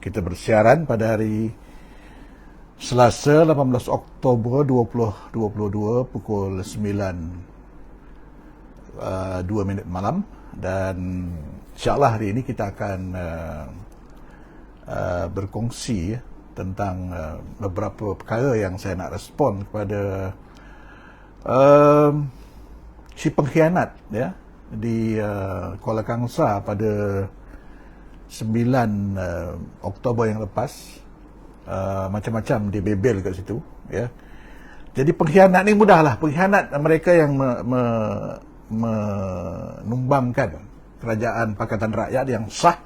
Kita bersiaran pada hari Selasa 18 Oktober 2022 pukul 9.02 minit malam, dan insyaAllah hari ini kita akan berkongsi tentang beberapa perkara yang saya nak respon kepada si pengkhianat di Kuala Kangsar pada 9 Oktober yang lepas. Macam-macam dia bebel kat situ, ya. Jadi pengkhianat ni mudahlah. Pengkhianat mereka yang menumbangkan kerajaan Pakatan Rakyat yang sah,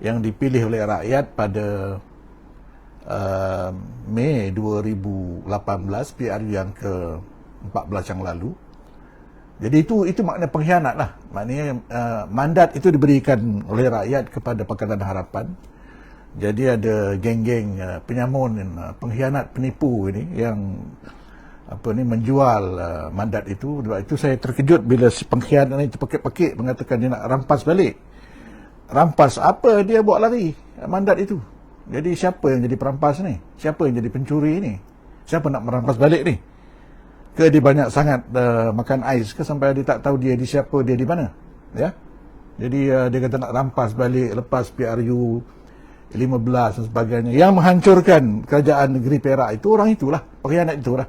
yang dipilih oleh rakyat pada Mei 2018, PRU yang ke-14 yang lalu. Jadi itu makna pengkhianat lah. Maknanya mandat itu diberikan oleh rakyat kepada Pakatan Harapan. Jadi ada geng-geng penyamun, pengkhianat, penipu ini yang menjual mandat itu. Sebab itu saya terkejut bila si pengkhianat ini terpekik-pekik mengatakan dia nak rampas balik. Rampas apa? Dia bawa lari mandat itu. Jadi siapa yang jadi perampas ni? Siapa yang jadi pencuri ni? Siapa nak merampas balik ni? Ke dia banyak sangat makan ais ke sampai dia tak tahu dia di siapa, dia di mana, ya. Jadi dia kata nak rampas balik lepas PRU 15 dan sebagainya. Yang menghancurkan kerajaan negeri Perak itu orang itulah, pengkhianat itulah,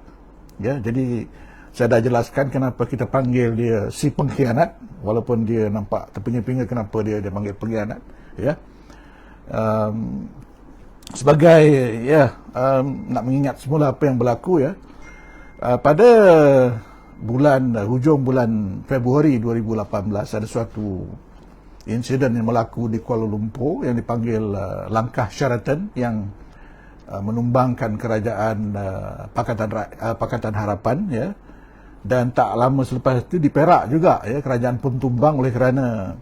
ya. Jadi saya dah jelaskan kenapa kita panggil dia si pengkhianat, walaupun dia nampak terpinga-pinga kenapa dia panggil pengkhianat, ya. Sebagai nak mengingat semula apa yang berlaku, ya. Pada hujung bulan Februari 2018 ada suatu insiden yang berlaku di Kuala Lumpur yang dipanggil langkah Sheraton, yang menumbangkan kerajaan Pakatan Harapan, ya. Dan tak lama selepas itu di Perak juga, ya, kerajaan pun tumbang oleh kerana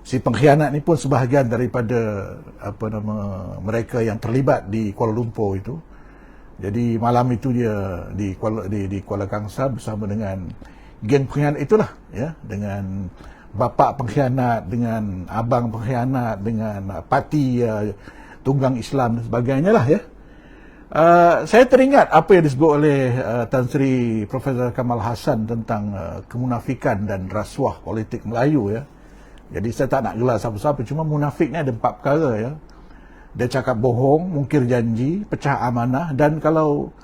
si pengkhianat ni pun sebahagian daripada mereka yang terlibat di Kuala Lumpur itu. Jadi malam itu dia di Kuala Kangsar bersama dengan geng pengkhianat itulah, ya, dengan bapa pengkhianat, dengan abang pengkhianat, dengan parti tunggang Islam dan sebagainya lah, ya. Saya teringat apa yang disebut oleh Tan Sri Profesor Kamal Hassan tentang kemunafikan dan rasuah politik Melayu, ya. Jadi saya tak nak gelar siapa-siapa, cuma munafik ni ada 4 perkara, ya. Dia cakap bohong, mungkir janji, pecah amanah, dan kalau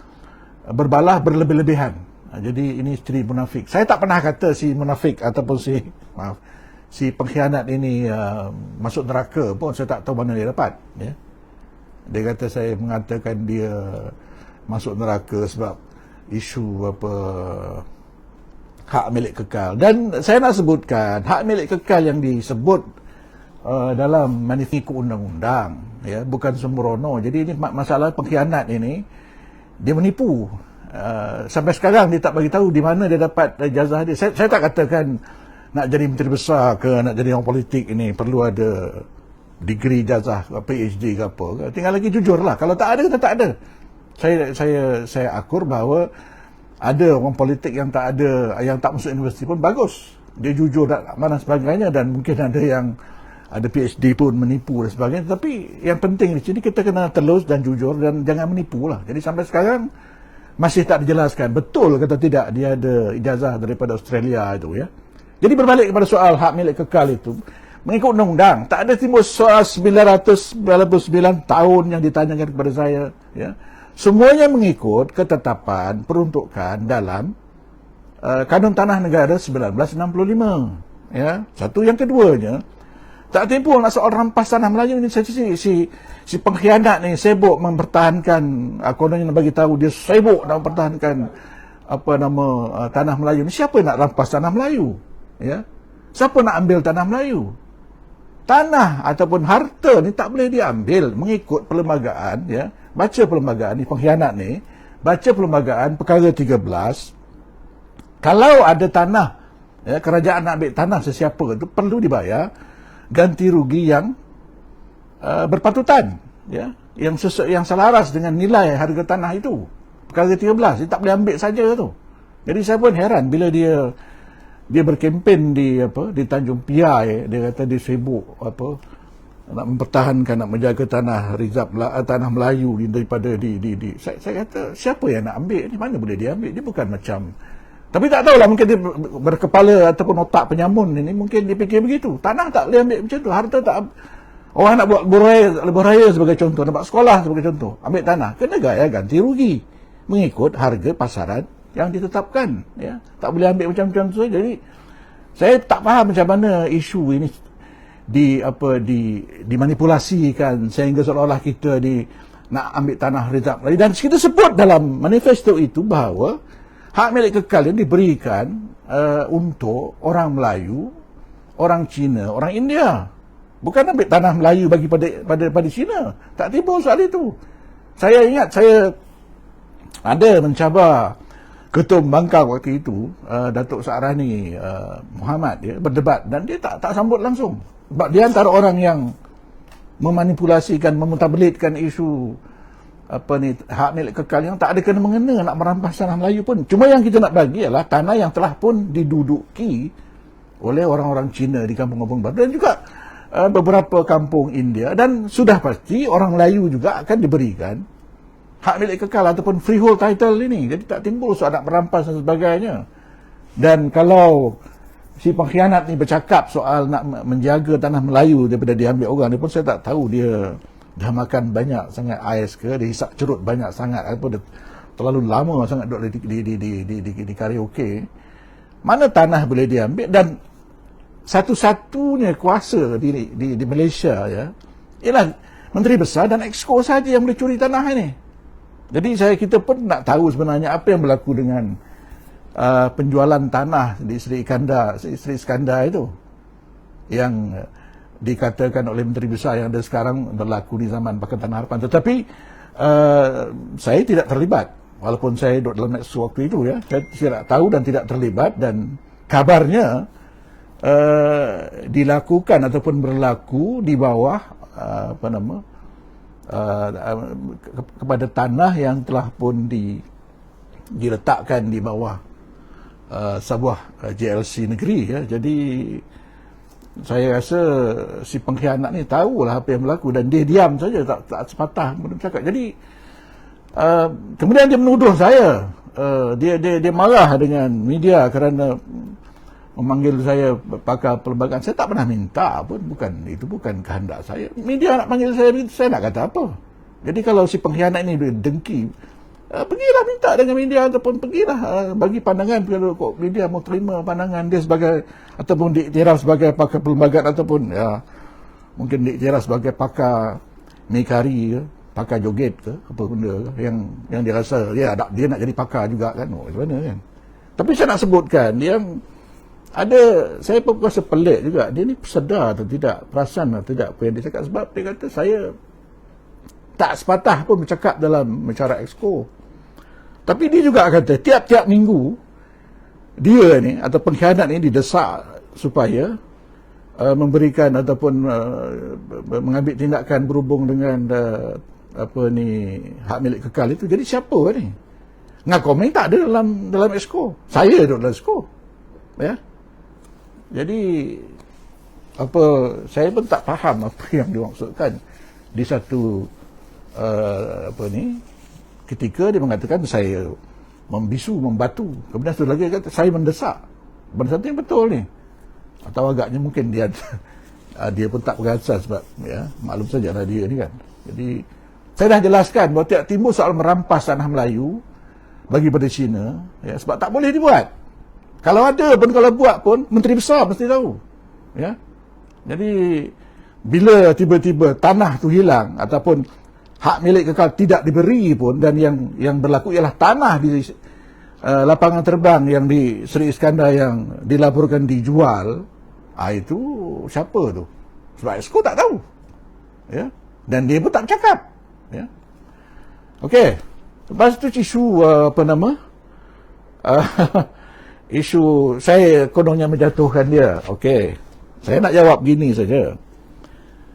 berbalah berlebih-lebihan. Jadi ini ciri munafik. Saya tak pernah kata si munafik ataupun si pengkhianat ini masuk neraka pun. Saya tak tahu mana dia dapat, ya. Dia kata saya mengatakan dia masuk neraka sebab isu hak milik kekal. Dan saya nak sebutkan hak milik kekal yang disebut dalam manifesto undang-undang, ya, bukan sembrono. Jadi ini masalah pengkhianat ini, dia menipu. Sampai sekarang dia tak bagi tahu di mana dia dapat ijazah dia. Saya tak katakan nak jadi menteri besar ke nak jadi orang politik ini perlu ada degree ijazah PhD ke apa. Tinggal lagi jujurlah. Kalau tak ada, tak ada. Saya akur bahawa ada orang politik yang tak masuk universiti pun bagus. Dia jujur dan mana sebagainya, dan mungkin ada yang ada PhD pun menipu dan sebagainya. Tapi yang penting di sini kita kena telus dan jujur dan jangan menipu lah. Jadi sampai sekarang masih tak dijelaskan betul kata tidak dia ada ijazah daripada Australia itu, ya. Jadi berbalik kepada soal hak milik kekal itu, mengikut undang-undang tak ada timbul soal 999 tahun yang ditanyakan kepada saya, ya. Semuanya mengikut ketetapan peruntukan dalam Kanun Tanah Negara 1965, ya. Satu. Yang keduanya, tak timbul nak soal rampas tanah Melayu ni. Si pengkhianat ni sibuk mempertahankan, kononnya bagi tahu dia sibuk nak mempertahankan tanah Melayu ni. Siapa nak rampas tanah Melayu, ya? Siapa nak ambil tanah Melayu? Tanah ataupun harta ni tak boleh diambil mengikut perlembagaan, ya. Baca perlembagaan ni, pengkhianat ni baca perlembagaan perkara 13. Kalau ada tanah, ya, kerajaan nak ambil tanah sesiapa itu perlu dibayar ganti rugi yang berpatutan, ya, yang selaras dengan nilai harga tanah itu. Perkara 13 dia tak boleh ambil saja tu. Jadi saya pun heran bila dia berkempen di Tanjung Piai, dia kata dia sibuk nak mempertahankan, nak menjaga tanah Rizab, tanah Melayu daripada saya kata siapa yang nak ambil ni, mana boleh dia ambil, dia bukan macam, tapi tak tahulah, mungkin dia berkepala ataupun otak penyamun ini, mungkin dia fikir begitu, tanah tak boleh ambil macam tu, harta tak, orang nak buat lebuh raya sebagai contoh, nak buat sekolah sebagai contoh, ambil tanah, kena gaya ganti rugi mengikut harga pasaran yang ditetapkan, ya, tak boleh ambil macam-macam tu. Jadi saya tak faham macam mana isu ini dimanipulasikan sehingga seolah-olah kita nak ambil tanah Rizab Melayu, dan kita sebut dalam manifesto itu bahawa hak milik kekal ini diberikan untuk orang Melayu, orang Cina, orang India, bukan ambil tanah Melayu bagi pada Cina. Tak timbul soal itu. Saya ingat saya ada mencabar Ketua Bangkang waktu itu, Datuk Sa'rani Muhammad, dia berdebat dan dia tak sambut langsung. Sebab dia antara orang yang memanipulasikan, memutabelitkan isu hak milik kekal yang tak ada kena-mengena nak merampas tanah Melayu pun. Cuma yang kita nak bagi adalah tanah yang telah pun diduduki oleh orang-orang Cina di kampung-kampung baru dan juga beberapa kampung India, dan sudah pasti orang Melayu juga akan diberikan hak milik kekal ataupun freehold title ini. Jadi tak timbul soal nak merampas dan sebagainya. Dan kalau si pengkhianat ni bercakap soal nak menjaga tanah Melayu daripada diambil orang, dia pun saya tak tahu dia dah makan banyak sangat ais ke, dia hisap cerut banyak sangat ataupun dia terlalu lama sangat duduk di karaoke. Mana tanah boleh diambil, dan satu-satunya kuasa di Malaysia, ya, ialah Menteri Besar dan Exco saja yang boleh curi tanah ini. Jadi kita pun nak tahu sebenarnya apa yang berlaku dengan penjualan tanah di Sri Iskandar itu yang dikatakan oleh Menteri Besar yang ada sekarang berlaku di zaman Pakatan Harapan. Tetapi saya tidak terlibat, walaupun saya duduk dalam Exco waktu itu, ya, saya tidak tahu dan tidak terlibat, dan kabarnya dilakukan ataupun berlaku di bawah kepada tanah yang telah pun diletakkan di bawah sebuah JLC negeri, ya. Jadi saya rasa si pengkhianat ni tahulah apa yang berlaku dan dia diam saja, tak sepatah bercakap. Jadi kemudian dia menuduh saya, dia marah dengan media kerana memanggil saya pakar perlembagaan. Saya tak pernah minta pun, itu bukan kehendak saya. Media nak panggil saya nak kata apa? Jadi kalau si pengkhianat ini dengki, pergilah minta dengan media ataupun pergilah bagi pandangan, kalau media mau terima pandangan dia sebagai, ataupun diiktiraf sebagai pakar perlembagaan, ataupun ya mungkin diiktiraf sebagai pakar mekari ke, pakar joget ke, apa benda ke, yang dia rasa dia nak jadi pakar juga kan, macam mana kan. Tapi saya nak sebutkan yang ada, saya pun rasa pelik juga, dia ni sedar atau tidak, perasan atau tidak apa yang dia cakap, sebab dia kata saya tak sepatah pun bercakap dalam mesyuarat Exco. Tapi dia juga kata tiap-tiap minggu dia ni atau pengkhianat ni didesak supaya memberikan ataupun mengambil tindakan berhubung dengan hak milik kekal itu. Jadi siapa ni? Ngakom ni tak ada dalam Exco. Saya duduk dalam Exco. Ya. Jadi saya pun tak faham apa yang dimaksudkan di satu ketika dia mengatakan saya membisu, membatu, kemudian satu lagi kata saya mendesak. Benda satu yang betul ni, atau agaknya mungkin dia pun tak perasan, sebab ya maklum sajalah dia ni kan. Jadi saya dah jelaskan bahawa tidak timbul soal merampas tanah Melayu bagi pada Cina, ya, sebab tak boleh dibuat. Kalau ada pun, kalau buat pun, Menteri Besar mesti tahu, ya. Jadi bila tiba-tiba tanah tu hilang ataupun hak milik kekal tidak diberi pun, dan yang berlaku ialah tanah di lapangan terbang yang di Sri Iskandar yang dilaporkan dijual, itu siapa tu? Sebab Exco tak tahu, ya, dan dia pun tak cakap, ya. Okey, lepas tu isu isu saya kononnya menjatuhkan dia. Okey, saya nak jawab gini saja.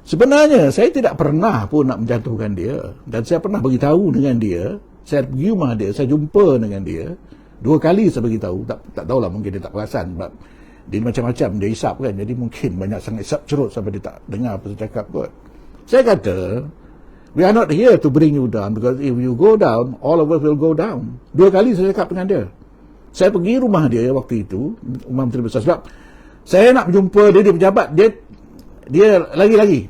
Sebenarnya saya tidak pernah pun nak menjatuhkan dia, dan saya pernah beritahu dengan dia, saya pergi rumah dia, saya jumpa dengan dia 2 kali saya beritahu. Tak tahulah, mungkin dia tak perasan, sebab dia macam-macam dia hisap kan, jadi mungkin banyak sangat hisap cerut sampai dia tak dengar apa saya cakap kot. Saya kata, we are not here to bring you down, because if you go down, all of us will go down. 2 kali saya cakap dengan dia. Saya pergi rumah dia waktu itu, rumah Menteri Besar, sebab saya nak jumpa dia, dia pejabat, dia lagi-lagi.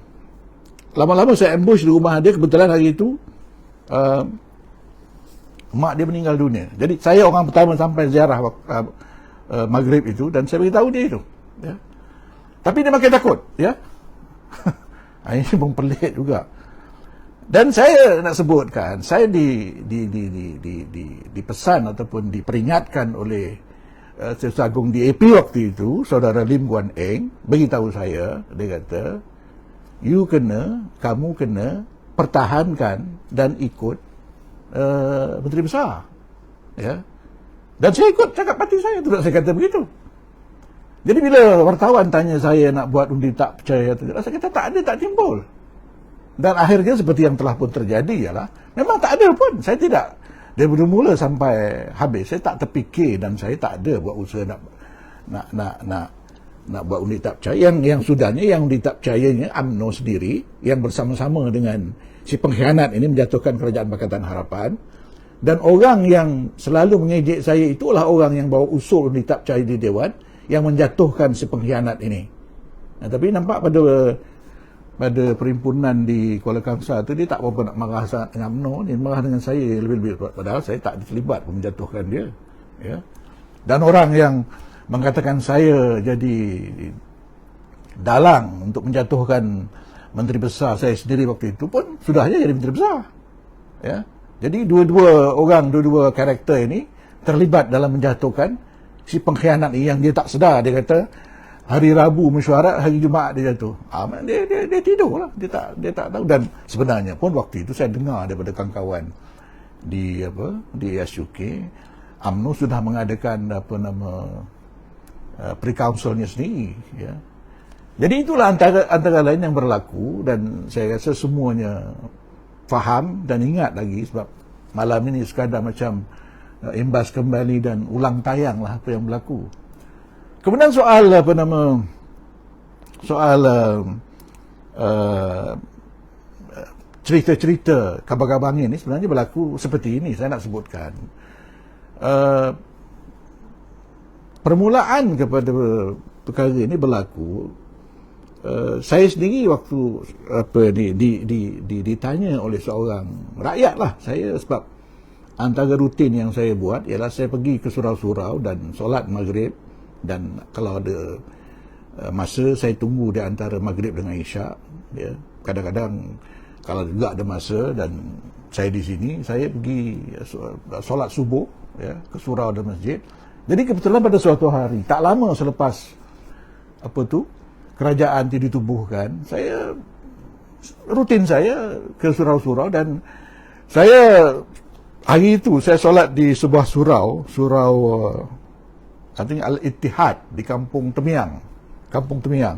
Lama-lama saya ambush di rumah dia, kebetulan hari itu, mak dia meninggal dunia. Jadi saya orang pertama sampai ziarah Maghrib itu, dan saya beritahu dia itu. Ya. Tapi dia makin takut, ya. Ini pun pelik juga. Dan saya nak sebutkan, saya dipesan ataupun diperingatkan oleh Setiausaha Agung DAP waktu itu, Saudara Lim Guan Eng, beritahu saya, dia kata, kamu kena pertahankan dan ikut Menteri Besar. Ya. Dan saya ikut cakap parti saya, tu saya kata begitu. Jadi bila wartawan tanya saya nak buat undi tak percaya, saya kata tak ada, tak timbul. Dan akhirnya seperti yang telah pun terjadi ialah, memang tak ada pun. Saya tidak, dari mula sampai habis, saya tak terfikir dan saya tak ada buat usaha nak buat undi tak percaya. Yang sudahnya, yang undi tak percayanya UMNO sendiri, yang bersama-sama dengan si pengkhianat ini menjatuhkan Kerajaan Pakatan Harapan. Dan orang yang selalu mengejek saya itulah orang yang bawa usul undi tak percaya di Dewan, yang menjatuhkan si pengkhianat ini. Nah, tapi nampak pada perimpunan di Kuala Kangsar tu, dia tak apa-apa nak marah sangat dengan UMNO, dia marah dengan saya lebih-lebih, padahal saya tak terlibat menjatuhkan dia. Ya. Dan orang yang mengatakan saya jadi dalang untuk menjatuhkan Menteri Besar saya sendiri waktu itu pun sudahnya jadi Menteri Besar. Ya. Jadi dua-dua karakter ini terlibat dalam menjatuhkan si pengkhianat ini, yang dia tak sedar. Dia kata hari Rabu mesyuarat, hari Jumaat dia jatuh. Dia tidur lah, dia tak tahu. Dan sebenarnya pun waktu itu saya dengar daripada kawan-kawan di SUK, UMNO sudah mengadakan pre-councilnya sendiri. Ya. Jadi itulah antara lain yang berlaku, dan saya rasa semuanya faham dan ingat lagi, sebab malam ini sekadar macam imbas kembali dan ulang tayang lah apa yang berlaku. Kemudian soal cerita-cerita kabar-kabar ini sebenarnya berlaku seperti ini. Saya nak sebutkan permulaan kepada perkara ini berlaku. Saya sendiri waktu ditanya oleh seorang rakyat lah, saya, sebab antara rutin yang saya buat ialah saya pergi ke surau-surau dan solat Maghrib, dan kalau ada masa saya tunggu di antara Maghrib dengan Isyak. Ya. Kadang-kadang kalau juga ada masa dan saya di sini, saya pergi solat subuh, ya, ke surau dan masjid. Jadi kebetulan pada suatu hari, tak lama selepas kerajaan itu ditubuhkan, rutin saya ke surau-surau, dan saya hari itu saya solat di sebuah surau Al-Ittihad di Kampung Temiang.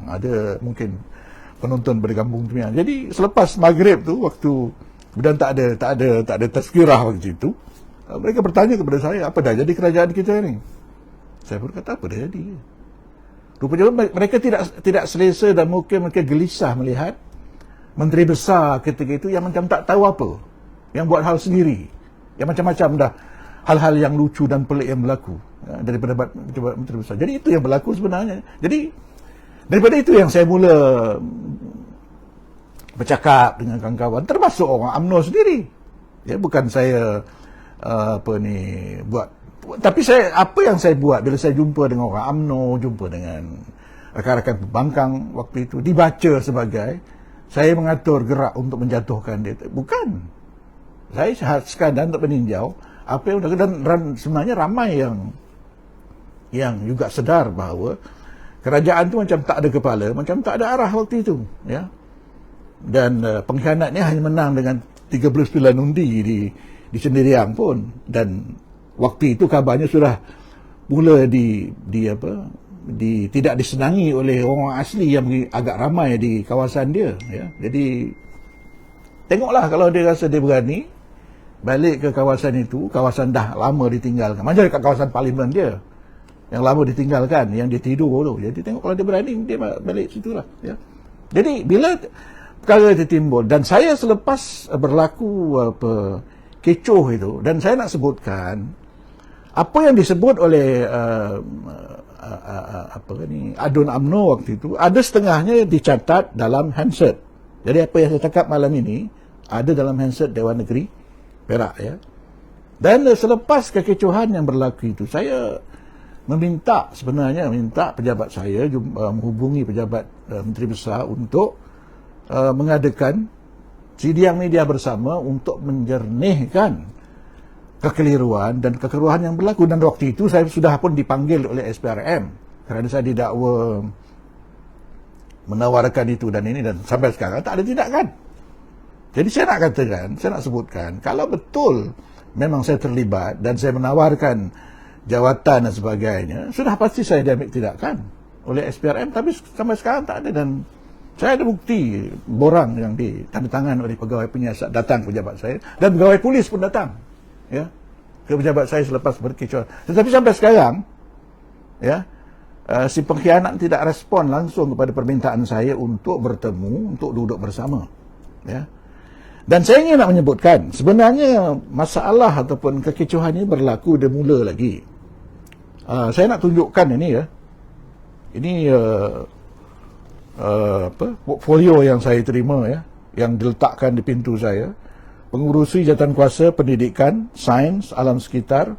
Ada mungkin penonton dari Kampung Temiang. Jadi selepas Maghrib tu, waktu kemudian tak ada tazkirah waktu itu, mereka bertanya kepada saya, apa dah jadi kerajaan kita ni? Saya berkata, apa dah jadi? Rupanya mereka tidak selesa, dan mungkin mereka gelisah melihat Menteri Besar ketika itu yang macam tak tahu apa, yang buat hal sendiri, yang macam-macam dah hal-hal yang lucu dan pelik yang berlaku daripada Menteri Besar. Jadi itu yang berlaku sebenarnya. Jadi daripada itu yang saya mula bercakap dengan kawan-kawan, termasuk orang UMNO sendiri. Ya, bukan saya buat. Tapi apa yang saya buat bila saya jumpa dengan orang UMNO, jumpa dengan rakan-rakan pembangkang waktu itu, dibaca sebagai saya mengatur gerak untuk menjatuhkan dia. Bukan. Saya sekadar untuk meninjau apa yang dan sebenarnya ramai yang juga sedar bahawa kerajaan tu macam tak ada kepala, macam tak ada arah waktu itu, ya. Dan pengkhianatnya hanya menang dengan 39 undi di Sendiriang pun, dan waktu itu kabarnya sudah mula tidak disenangi oleh orang asli yang agak ramai di kawasan dia, ya. Jadi tengoklah kalau dia rasa dia berani balik ke kawasan itu, kawasan dah lama ditinggalkan, macam dekat kawasan parlimen dia yang lama ditinggalkan, yang dia tidur tu. Jadi tengok kalau dia berani, dia balik situlah, ya. Jadi bila perkara itu timbul. Dan saya selepas berlaku kecoh itu, dan saya nak sebutkan apa yang disebut oleh Adun UMNO waktu itu, ada setengahnya dicatat dalam handset. Jadi apa yang saya cakap malam ini ada dalam handset Dewan Negeri Perak, ya. Dan selepas kekecohan yang berlaku itu, saya minta pejabat saya menghubungi pejabat Menteri Besar untuk mengadakan sidang media bersama untuk menjernihkan kekeliruan dan kekeruhan yang berlaku. Dan waktu itu saya sudah pun dipanggil oleh SPRM kerana saya didakwa menawarkan itu dan ini, dan sampai sekarang tak ada tindakan. Jadi saya nak katakan, saya nak sebutkan, kalau betul memang saya terlibat dan saya menawarkan jawatan dan sebagainya, sudah pasti saya diambil tindakan oleh SPRM, tapi sampai sekarang tak ada. Dan saya ada bukti borang yang ditandatangan oleh pegawai penyiasat datang ke pejabat saya, dan pegawai polis pun datang, ya, ke pejabat saya selepas berkecoh. Tetapi sampai sekarang, ya, si pengkhianat tidak respon langsung kepada permintaan saya untuk bertemu, untuk duduk bersama, ya. Dan saya ingin nak menyebutkan, sebenarnya masalah ataupun kekecohan ini berlaku dah mula lagi. Saya nak tunjukkan ini, ya. Ini portfolio yang saya terima, ya, yang diletakkan di pintu saya. Pengurusi Jawatankuasa Pendidikan, Sains, Alam Sekitar,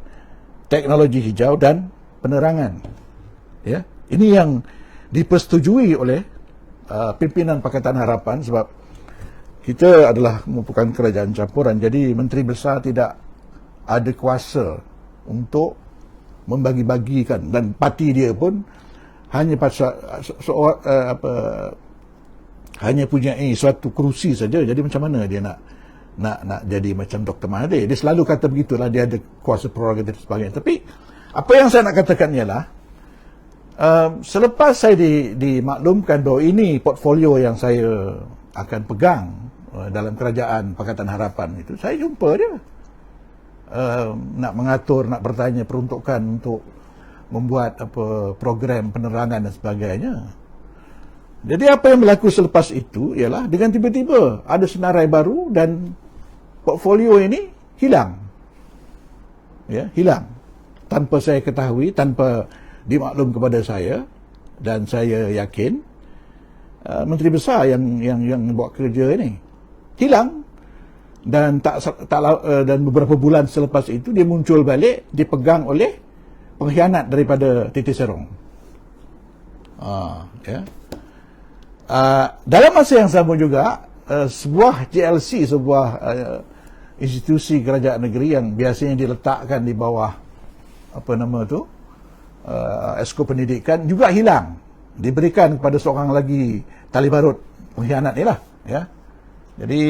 Teknologi Hijau dan Penerangan. Ya, ini yang dipersetujui oleh pimpinan Pakatan Harapan, sebab kita adalah merupakan kerajaan campuran. Jadi Menteri Besar tidak ada kuasa untuk membagi-bagikan, dan parti dia pun hanya hanya punya suatu kerusi saja. Jadi macam mana dia nak jadi macam Dr. Mahathir? Dia selalu kata begitulah, dia ada kuasa prerogatif dan sebagainya. Tapi apa yang saya nak katakan ialah, selepas saya dimaklumkan bahawa ini portfolio yang saya akan pegang dalam kerajaan Pakatan Harapan itu, saya jumpa dia, nak mengatur, nak bertanya peruntukan untuk membuat program penerangan dan sebagainya. Jadi apa yang berlaku selepas itu ialah, dengan tiba-tiba ada senarai baru dan portfolio ini hilang, ya, hilang tanpa saya ketahui, tanpa dimaklum kepada saya. Dan saya yakin Menteri Besar yang buat kerja ini hilang, dan dan beberapa bulan selepas itu dia muncul balik, dipegang oleh pengkhianat daripada Titi Serong. Ya. Dalam masa yang sama juga, sebuah JLC, sebuah institusi kerajaan negeri yang biasanya diletakkan di bawah Esko Pendidikan, juga hilang, diberikan kepada seorang lagi tali barut pengkhianat ni lah, ya. Jadi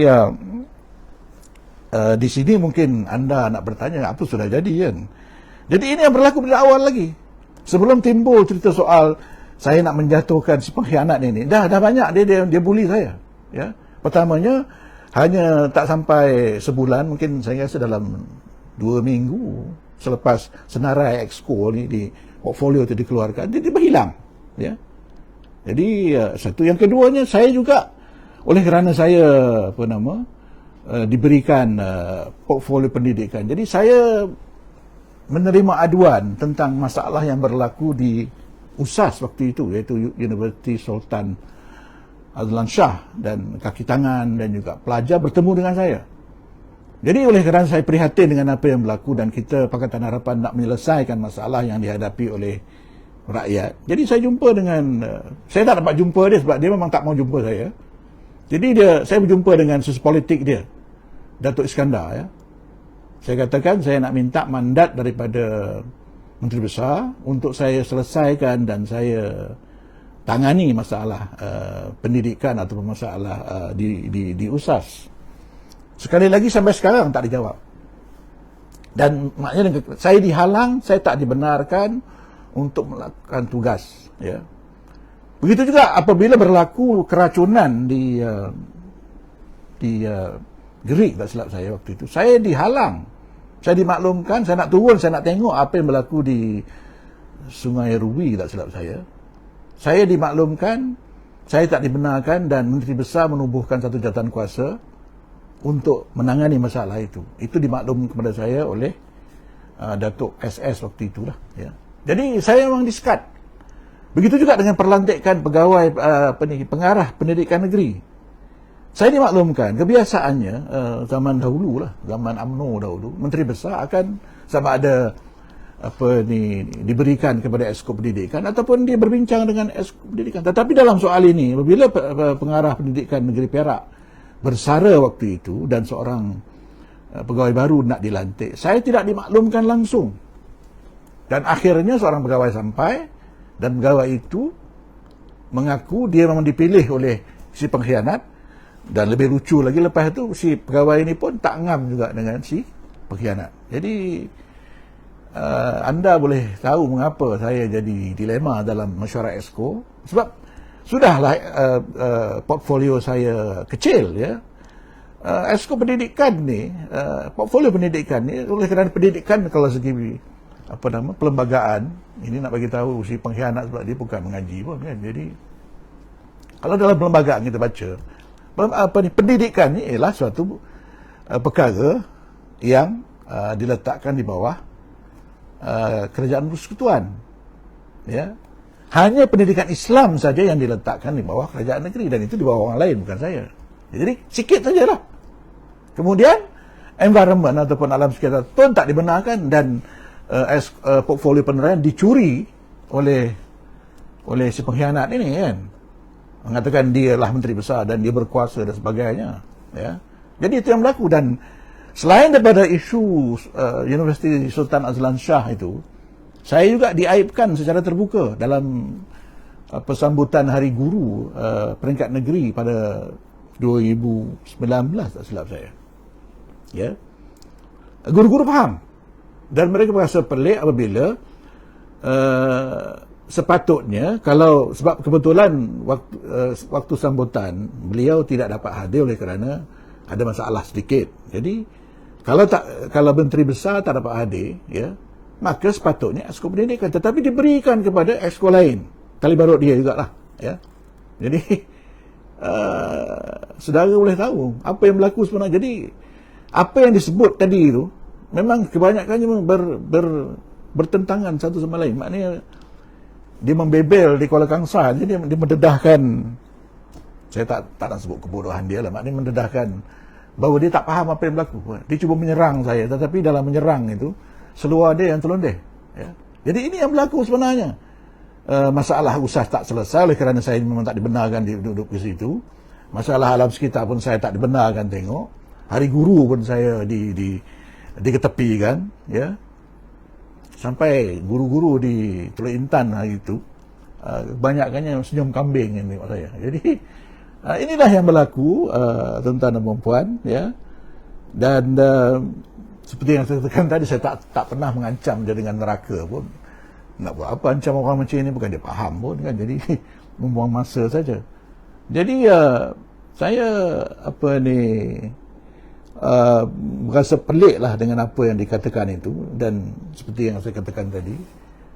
di sini mungkin anda nak bertanya, apa sudah jadi, kan? Jadi ini yang berlaku dari awal lagi, sebelum timbul cerita soal saya nak menjatuhkan si pengkhianat ini. Dah banyak dia bully saya, ya. Pertamanya hanya tak sampai sebulan, mungkin saya rasa dalam 2 minggu selepas senarai Exco ni di portfolio itu dikeluarkan, dia hilang, ya. Jadi satu, yang keduanya, saya juga oleh kerana saya diberikan portfolio pendidikan, jadi saya menerima aduan tentang masalah yang berlaku di USAS waktu itu, iaitu Universiti Sultan Azlan Shah, dan kaki tangan dan juga pelajar bertemu dengan saya. Jadi oleh kerana saya prihatin dengan apa yang berlaku, dan kita Pakatan Harapan nak menyelesaikan masalah yang dihadapi oleh rakyat, jadi saya jumpa dengan saya tak dapat jumpa dia sebab dia memang tak mau jumpa saya. Jadi saya berjumpa dengan sesepolitik dia, Datuk Iskandar, ya. Saya katakan saya nak minta mandat daripada Menteri Besar untuk saya selesaikan dan saya tangani masalah pendidikan atau masalah di USAS. Sekali lagi sampai sekarang tak dijawab. Dan maknanya saya dihalang, saya tak dibenarkan untuk melakukan tugas, ya. Begitu juga apabila berlaku keracunan di Gerik, tak silap saya waktu itu, saya dihalang. Saya dimaklumkan, saya nak turun, saya nak tengok apa yang berlaku di Sungai Rubi, tak silap saya. Saya dimaklumkan saya tak dibenarkan dan Menteri Besar menubuhkan satu jawatan kuasa untuk menangani masalah itu. Itu dimaklum kepada saya oleh Datuk SS waktu itulah. Ya. Jadi saya memang disekat. Begitu juga dengan perlantikan pegawai pengarah pendidikan negeri. Saya dimaklumkan kebiasaannya zaman dahulu lah, zaman UMNO dahulu, Menteri Besar akan sama ada diberikan kepada Esko Pendidikan ataupun dia berbincang dengan Esko Pendidikan. Tetapi dalam soal ini, apabila pengarah pendidikan negeri Perak bersara waktu itu dan seorang pegawai baru nak dilantik, saya tidak dimaklumkan langsung. Dan akhirnya seorang pegawai sampai dan pegawai itu mengaku dia memang dipilih oleh si pengkhianat, dan lebih lucu lagi lepas itu si pegawai ini pun tak ngam juga dengan si pengkhianat. Jadi anda boleh tahu mengapa saya jadi dilema dalam mesyuarat Esko, sebab sudahlah portfolio saya kecil, ya. Esko pendidikan ni, portfolio pendidikan ni, oleh kerana pendidikan kalau segi perlembagaan ini nak bagi tahu si pengkhianat sebab dia bukan mengaji pun kan. Jadi kalau dalam perlembagaan kita baca pendidikan ni ialah suatu perkara yang diletakkan di bawah kerajaan persekutuan, ya. Hanya pendidikan Islam saja yang diletakkan di bawah kerajaan negeri, dan itu di bawah orang lain, bukan saya. Jadi sikit sajalah. Kemudian environment ataupun alam sekitar pun tak dibenarkan, dan portfolio penerangan dicuri oleh si pengkhianat ini kan. Mengatakan dia lah Menteri Besar dan dia berkuasa dan sebagainya, ya. Jadi itu yang berlaku. Dan selain daripada isu Universiti Sultan Azlan Shah itu, saya juga diaibkan secara terbuka dalam sambutan Hari Guru peringkat negeri pada 2019 tak silap saya. Ya. Guru-guru faham dan mereka merasa pelik apabila sepatutnya, kalau sebab kebetulan waktu sambutan beliau tidak dapat hadir oleh kerana ada masalah sedikit. Jadi kalau Menteri Besar tak dapat hadir, ya, maka sepatutnya Esko Pendidikan, tetapi diberikan kepada Esko lain, tali barut dia jugalah, ya. Jadi saudara boleh tahu apa yang berlaku sebenarnya. Jadi apa yang disebut tadi itu memang kebanyakannya bertentangan satu sama lain. Maknanya dia membebel di Kuala Kangsar, jadi dia mendedahkan, saya tak nak sebut kebodohan dia lah, maknanya mendedahkan bahawa dia tak faham apa yang berlaku. Dia cuba menyerang saya, tetapi dalam menyerang itu seluar dia yang terlondeh, ya. Jadi ini yang berlaku sebenarnya. Masalah usah tak selesai oleh kerana saya memang tak dibenarkan duduk di situ. Masalah alam sekitar pun saya tak dibenarkan tengok. Hari Guru pun saya diketepikan, ya. Sampai guru-guru di Teluk Intan hari itu kebanyakannya senyum kambing yang tengok saya. Jadi inilah yang berlaku, tuan-tuan dan puan, ya. Dan seperti yang saya katakan tadi, saya tak pernah mengancam dia dengan neraka pun. Nak buat apa ancam orang macam ini, bukan dia faham pun kan. Jadi membuang masa saja. Jadi saya berasa pelik lah dengan apa yang dikatakan itu. Dan seperti yang saya katakan tadi,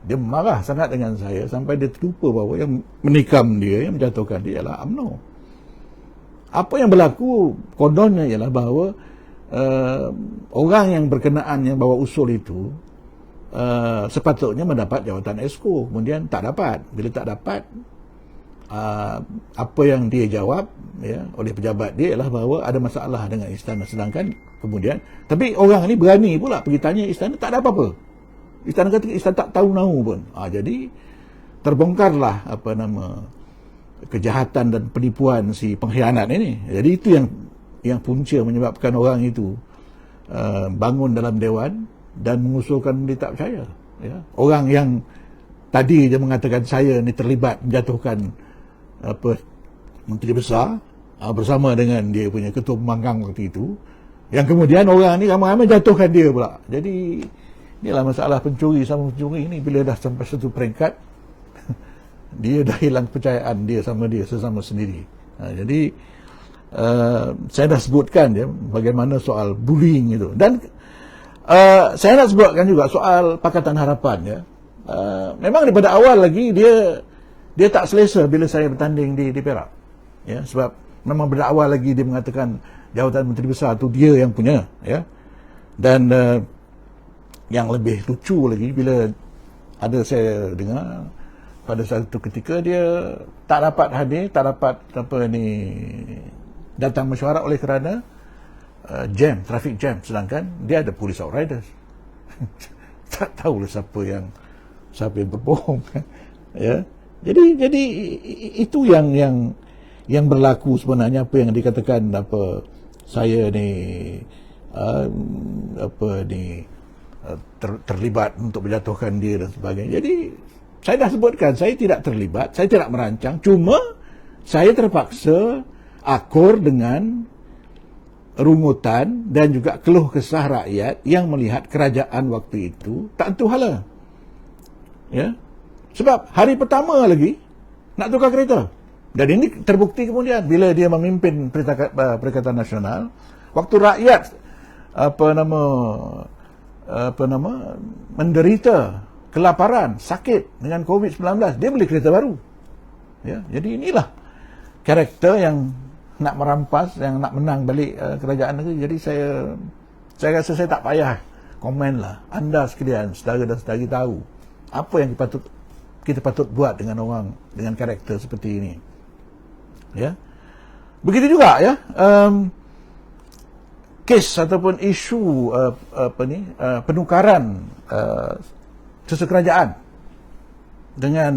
dia marah sangat dengan saya sampai dia terlupa bahawa yang menikam dia, yang menjatuhkan dia ialah UMNO. Apa yang berlaku kononnya ialah bahawa orang yang berkenaan yang bawa usul itu sepatutnya mendapat jawatan Esko, kemudian tak dapat. Bila tak dapat, apa yang dia jawab, ya, oleh pejabat dia ialah bahawa ada masalah dengan istana. Sedangkan kemudian, tapi orang ni berani pula pergi tanya istana, tak ada apa-apa. Istana kata istana tak tahu-nahu pun. Jadi terbongkarlah kejahatan dan penipuan si pengkhianat ini. Jadi itu yang punca menyebabkan orang itu bangun dalam dewan dan mengusulkan dia tak percaya, ya. Orang yang tadi dia mengatakan saya ni terlibat menjatuhkan Menteri Besar bersama dengan dia punya ketua pembangkang waktu itu, yang kemudian orang ni ramai-ramai jatuhkan dia pula. Jadi inilah masalah pencuri sama pencuri ini, bila dah sampai satu peringkat dia dah hilang kepercayaan dia sama dia sesama sendiri. Jadi saya dah sebutkan ya bagaimana soal bullying itu, dan saya nak sebutkan juga soal Pakatan Harapan, ya. Memang daripada awal lagi dia dia tak selesa bila saya bertanding di Perak. Ya, sebab memang berdakwa lagi dia mengatakan jawatan Menteri Besar tu dia yang punya, ya. Dan yang lebih lucu lagi bila ada saya dengar pada satu ketika dia tak dapat hadir, tak dapat datang mesyuarat oleh kerana traffic jam, sedangkan dia ada police outriders. Tak tahulah siapa yang berbohong. Ya. Jadi itu yang berlaku sebenarnya, apa yang dikatakan saya ni terlibat untuk menjatuhkan dia dan sebagainya. Jadi saya dah sebutkan saya tidak terlibat, saya tidak merancang, cuma saya terpaksa akur dengan rungutan dan juga keluh kesah rakyat yang melihat kerajaan waktu itu tak tentu hala. Ya. Sebab hari pertama lagi nak tukar kereta. Dan ini terbukti kemudian bila dia memimpin Perikatan Nasional, waktu rakyat menderita kelaparan, sakit dengan COVID-19, dia beli kereta baru. Ya, jadi inilah karakter yang nak merampas, yang nak menang balik kerajaan negeri. Jadi saya rasa saya tak payah komen lah. Anda sekalian, saudara dan saudari tahu apa yang kita patut buat dengan orang dengan karakter seperti ini. Ya, begitu juga ya. Kes ataupun isu penukaran susu kerajaan dengan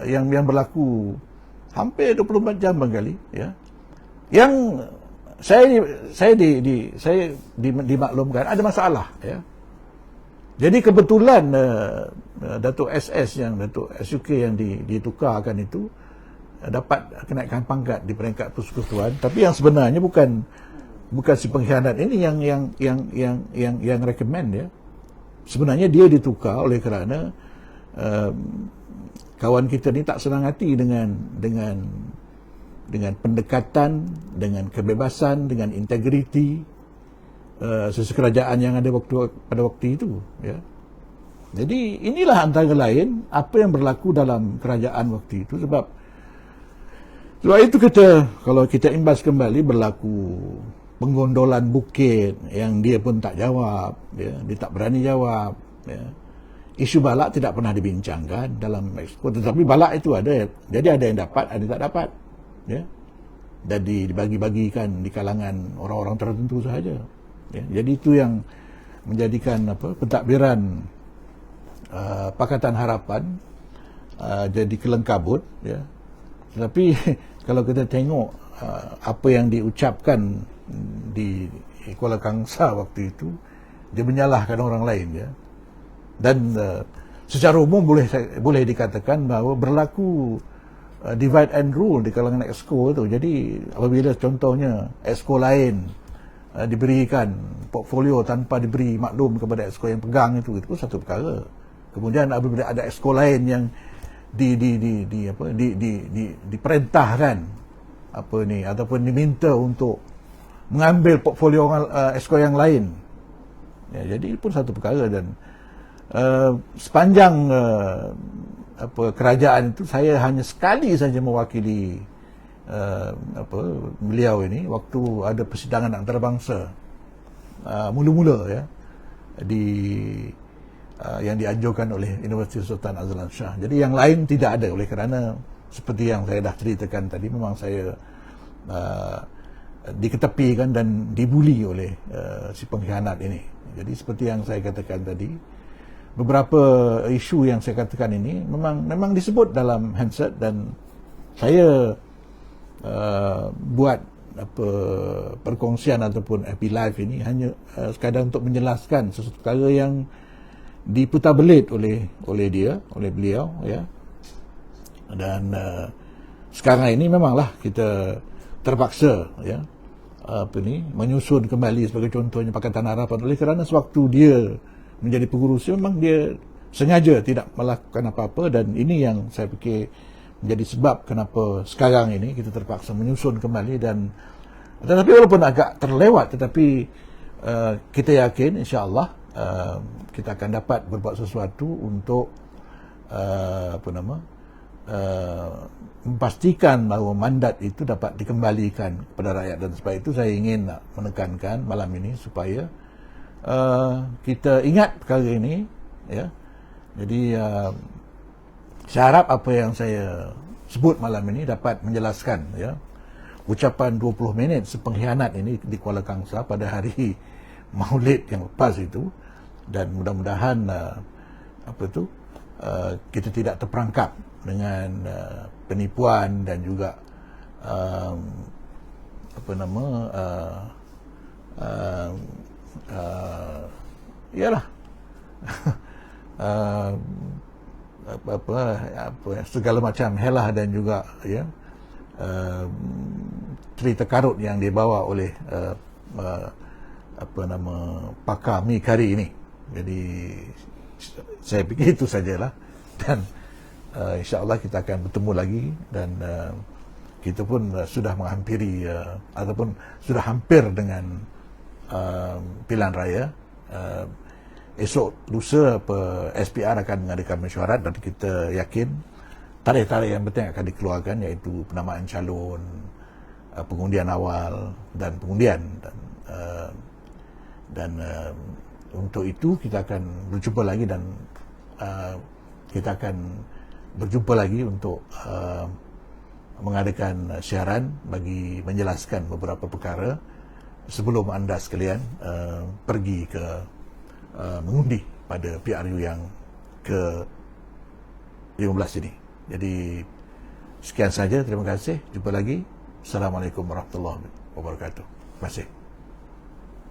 yang berlaku hampir 24 jam barangkali, ya. Yang saya dimaklumkan ada masalah, ya. Jadi kebetulan Datuk SS Datuk SUK yang ditukarkan itu dapat kenaikan pangkat di peringkat persekutuan, tapi yang sebenarnya bukan si pengkhianat ini yang recommend, ya. Sebenarnya dia ditukar oleh kerana kawan kita ni tak senang hati dengan pendekatan, dengan kebebasan, dengan integriti sesekerajaan yang ada pada waktu itu, ya. Jadi inilah antara lain apa yang berlaku dalam kerajaan waktu itu. Sebab itu kalau kita imbas kembali, berlaku penggondolan bukit yang dia pun tak jawab, ya. Dia tak berani jawab, ya. Isu balak tidak pernah dibincangkan dalam Exco, tetapi balak itu ada, jadi ada yang dapat, ada yang tak dapat, ya. Dan dibagi-bagikan di kalangan orang-orang tertentu sahaja, ya. Jadi itu yang menjadikan pentadbiran Pakatan Harapan jadi kelengkabut, ya. Tetapi kalau kita tengok apa yang diucapkan di Kuala Kangsar waktu itu, dia menyalahkan orang lain, ya. Dan secara umum boleh dikatakan bahawa berlaku divide and rule di kalangan Exco itu. Jadi apabila contohnya Exco lain diberikan portfolio tanpa diberi maklum kepada Exco yang pegang itu pun satu perkara. Kemudian apabila ada Exco lain yang diperintahkan ataupun diminta untuk mengambil portfolio Exco yang lain, ya, jadi pun satu perkara. Dan sepanjang kerajaan itu saya hanya sekali saja mewakili beliau ini waktu ada persidangan antarabangsa mula-mula, ya, yang dianjurkan oleh Universiti Sultan Azlan Shah. Jadi yang lain tidak ada, oleh kerana seperti yang saya dah ceritakan tadi, memang saya diketepikan dan dibuli oleh si pengkhianat ini. Jadi seperti yang saya katakan tadi, beberapa isu yang saya katakan ini memang disebut dalam handset, dan saya buat perkongsian ataupun FB Live ini hanya sekadar untuk menjelaskan sesuatu perkara yang diputar belit oleh beliau, ya. Dan sekarang ini memanglah kita terpaksa, ya, menyusun kembali sebagai contohnya Pakatan Harapan, oleh kerana sewaktu dia menjadi pengurusi memang dia sengaja tidak melakukan apa-apa, dan ini yang saya fikir menjadi sebab kenapa sekarang ini kita terpaksa menyusun kembali. Tetapi walaupun agak terlewat, tetapi kita yakin insya-Allah kita akan dapat berbuat sesuatu untuk memastikan bahawa mandat itu dapat dikembalikan kepada rakyat, dan sebab itu saya ingin nak menekankan malam ini supaya kita ingat perkara ini, ya. Jadi saya harap apa yang saya sebut malam ini dapat menjelaskan, ya, ucapan 20 minit sepengkhianat ini di Kuala Kangsar pada hari Maulid yang lepas itu, dan mudah-mudahan kita tidak terperangkap dengan penipuan dan juga ialah segala macam helah dan juga, ya, cerita karut yang dibawa oleh pakar mi kari ini. Jadi saya fikir itu sajalah, dan insya-Allah kita akan bertemu lagi, dan kita pun sudah menghampiri ataupun sudah hampir dengan pilihan raya. Esok lusa SPR akan mengadakan mesyuarat, dan kita yakin tarikh-tarikh yang penting akan dikeluarkan, iaitu penamaan calon, pengundian awal dan pengundian, dan untuk itu kita akan berjumpa lagi, dan kita akan berjumpa lagi untuk mengadakan siaran bagi menjelaskan beberapa perkara sebelum anda sekalian pergi ke mengundi pada PRU yang ke-15 ini. Jadi sekian saja, terima kasih, jumpa lagi. Assalamualaikum warahmatullahi wabarakatuh. Terima kasih.